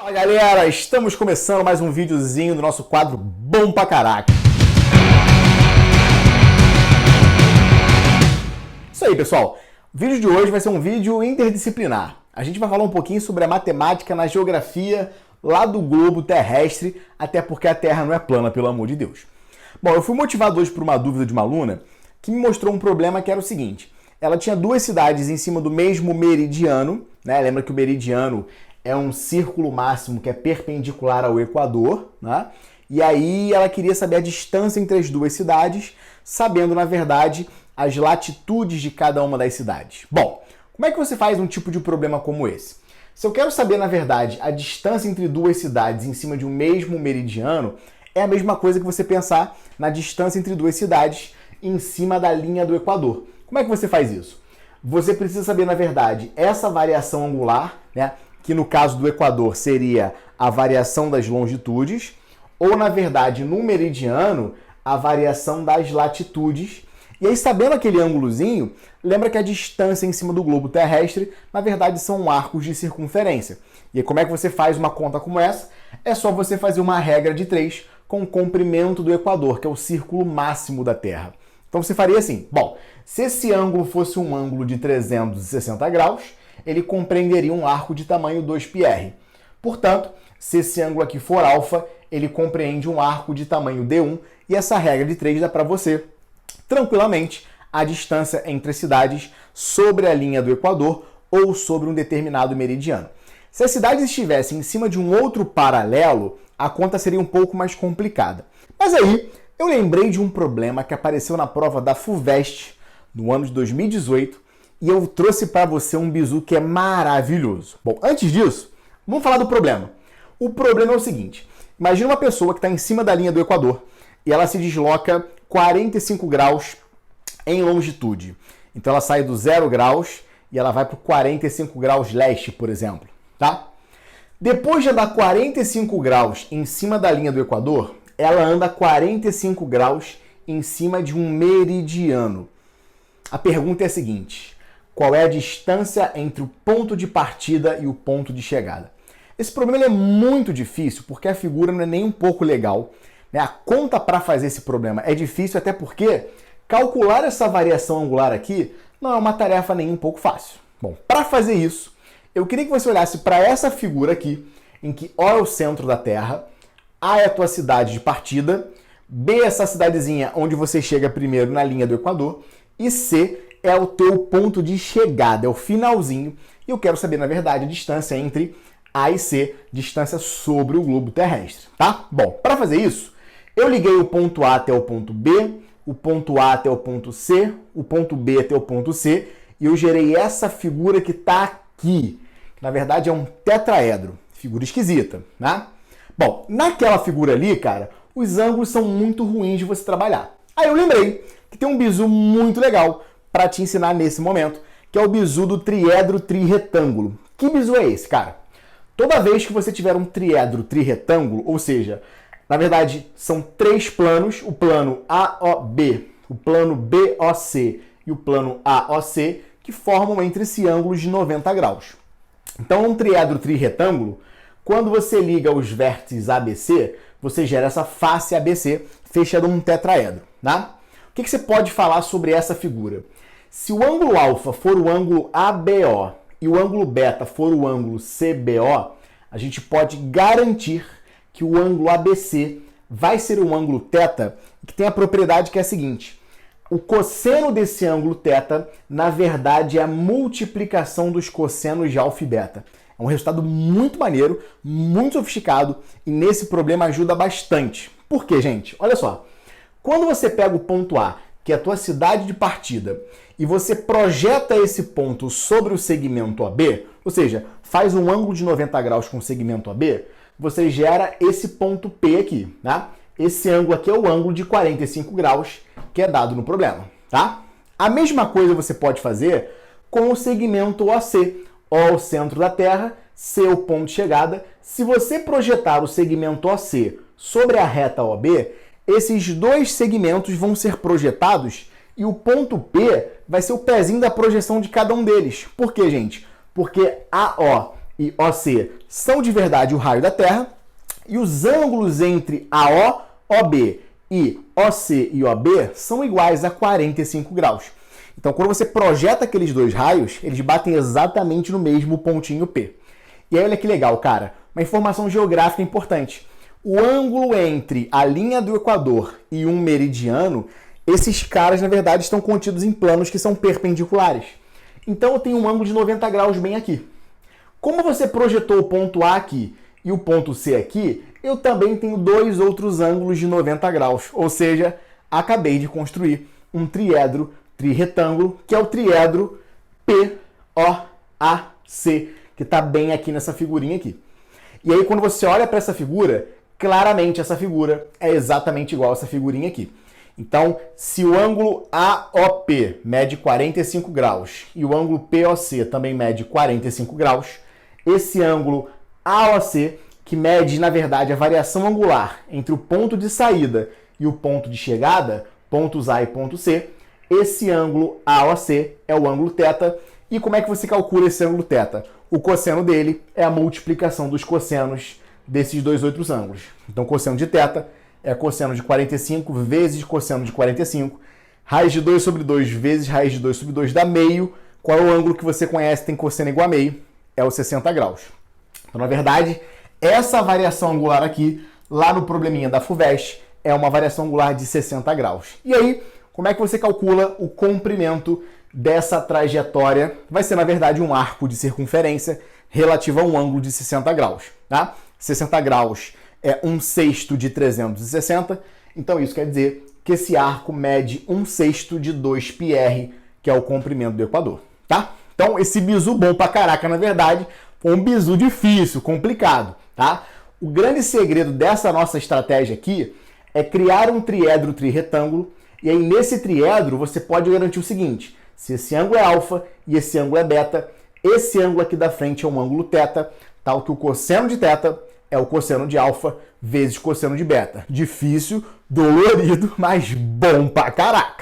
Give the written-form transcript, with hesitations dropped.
Fala galera, estamos começando mais um videozinho do nosso quadro Bom Pra Caraca. Isso aí pessoal, o vídeo de hoje vai ser um vídeo interdisciplinar. A gente vai falar um pouquinho sobre a matemática na geografia lá do globo terrestre, até porque a Terra não é plana, pelo amor de Deus. Bom, eu fui motivado hoje por uma dúvida de uma aluna que me mostrou um problema que era o seguinte. Ela tinha duas cidades em cima do mesmo meridiano, né? Lembra que o meridiano é um círculo máximo que é perpendicular ao Equador, né? E aí ela queria saber a distância entre as duas cidades, sabendo, na verdade, as latitudes de cada uma das cidades. Bom, como é que você faz um tipo de problema como esse? Se eu quero saber, na verdade, a distância entre duas cidades em cima de um mesmo meridiano, é a mesma coisa que você pensar na distância entre duas cidades em cima da linha do Equador. Como é que você faz isso? Você precisa saber, na verdade, essa variação angular, né, que no caso do Equador seria a variação das longitudes, ou, na verdade, no meridiano, a variação das latitudes. E aí, sabendo aquele ângulozinho, lembra que a distância em cima do globo terrestre, na verdade, são arcos de circunferência. E aí, como é que você faz uma conta como essa? É só você fazer uma regra de 3 com o comprimento do Equador, que é o círculo máximo da Terra. Então você faria assim, bom, se esse ângulo fosse um ângulo de 360 graus, ele compreenderia um arco de tamanho 2πr. Portanto, se esse ângulo aqui for alfa, ele compreende um arco de tamanho d1, e essa regra de 3 dá para você, tranquilamente, a distância entre as cidades sobre a linha do Equador ou sobre um determinado meridiano. Se as cidades estivessem em cima de um outro paralelo, a conta seria um pouco mais complicada. Mas aí, eu lembrei de um problema que apareceu na prova da FUVEST no ano de 2018 e eu trouxe para você um bizu que é maravilhoso. Bom, antes disso, vamos falar do problema. O problema é o seguinte, imagina uma pessoa que está em cima da linha do Equador e ela se desloca 45 graus em longitude. Então ela sai do 0 graus e ela vai para 45 graus leste, por exemplo, tá? Depois de andar 45 graus em cima da linha do Equador, ela anda 45 graus em cima de um meridiano. A pergunta é a seguinte, qual é a distância entre o ponto de partida e o ponto de chegada? Esse problema é muito difícil porque a figura não é nem um pouco legal, né? A conta para fazer esse problema é difícil até porque calcular essa variação angular aqui não é uma tarefa nem um pouco fácil. Bom, para fazer isso, eu queria que você olhasse para essa figura aqui, em que O é o centro da Terra, A é a tua cidade de partida, B é essa cidadezinha onde você chega primeiro na linha do Equador, e C é o teu ponto de chegada, é o finalzinho, e eu quero saber, na verdade, a distância entre A e C, distância sobre o globo terrestre, tá? Bom, para fazer isso, eu liguei o ponto A até o ponto B, o ponto A até o ponto C, o ponto B até o ponto C, e eu gerei essa figura que está aqui, que na verdade é um tetraedro, figura esquisita, né? Bom, naquela figura ali, cara, os ângulos são muito ruins de você trabalhar. Aí eu lembrei que tem um bizu muito legal para te ensinar nesse momento, que é o bizu do triedro trirretângulo. Que bizu é esse, cara? Toda vez que você tiver um triedro trirretângulo, ou seja, na verdade são 3 planos, o plano AOB, o plano BOC e o plano AOC, que formam entre si ângulos de 90 graus. Então, um triedro trirretângulo, quando você liga os vértices ABC, você gera essa face ABC fechando um tetraedro, né? O que você pode falar sobre essa figura? Se o ângulo alfa for o ângulo ABO e o ângulo beta for o ângulo CBO, a gente pode garantir que o ângulo ABC vai ser um ângulo θ que tem a propriedade que é a seguinte, o cosseno desse ângulo θ, na verdade, é a multiplicação dos cossenos de alfa e beta. É um resultado muito maneiro, muito sofisticado e nesse problema ajuda bastante. Por quê, gente? Olha só. Quando você pega o ponto A, que é a tua cidade de partida, e você projeta esse ponto sobre o segmento AB, ou seja, faz um ângulo de 90 graus com o segmento AB, você gera esse ponto P aqui, né? Esse ângulo aqui é o ângulo de 45 graus que é dado no problema, tá? A mesma coisa você pode fazer com o segmento OC. O é o centro da Terra, C é o ponto de chegada. Se você projetar o segmento OC sobre a reta OB, esses dois segmentos vão ser projetados e o ponto P vai ser o pezinho da projeção de cada um deles. Por quê, gente? Porque AO e OC são de verdade o raio da Terra, e os ângulos entre AO, OB e OC e OB são iguais a 45 graus. Então, quando você projeta aqueles dois raios, eles batem exatamente no mesmo pontinho P. E aí, olha que legal, cara. Uma informação geográfica importante. O ângulo entre a linha do Equador e um meridiano, esses caras, na verdade, estão contidos em planos que são perpendiculares. Então, eu tenho um ângulo de 90 graus bem aqui. Como você projetou o ponto A aqui e o ponto C aqui, eu também tenho dois outros ângulos de 90 graus. Ou seja, acabei de construir um triedro trirretângulo, que é o triedro POAC, que está bem aqui nessa figurinha aqui. E aí, quando você olha para essa figura, claramente essa figura é exatamente igual a essa figurinha aqui. Então, se o ângulo AOP mede 45 graus e o ângulo POC também mede 45 graus, esse ângulo AOC, que mede, na verdade, a variação angular entre o ponto de saída e o ponto de chegada, pontos A e ponto C, esse ângulo AOC é o ângulo θ. E como é que você calcula esse ângulo θ? O cosseno dele é a multiplicação dos cossenos desses dois outros ângulos. Então, cosseno de θ é cosseno de 45 vezes cosseno de 45. Raiz de 2 sobre 2 vezes raiz de 2 sobre 2 dá meio. Qual é o ângulo que você conhece tem cosseno igual a meio? É o 60 graus. Então, na verdade, essa variação angular aqui, lá no probleminha da FUVEST, é uma variação angular de 60 graus. E aí, como é que você calcula o comprimento dessa trajetória? Vai ser, na verdade, um arco de circunferência relativo a um ângulo de 60 graus. Tá? 60 graus é 1/6 de 360, então isso quer dizer que esse arco mede 1/6 de 2πr, que é o comprimento do Equador. Tá? Então, esse bizu bom pra caraca, na verdade, foi um bizu difícil, complicado. Tá? O grande segredo dessa nossa estratégia aqui é criar um triedro trirretângulo. E aí, nesse triedro, você pode garantir o seguinte: se esse ângulo é alfa e esse ângulo é beta, esse ângulo aqui da frente é um ângulo θ, tal que o cosseno de θ é o cosseno de alfa vezes cosseno de beta. Difícil, dolorido, mas bom pra caraca.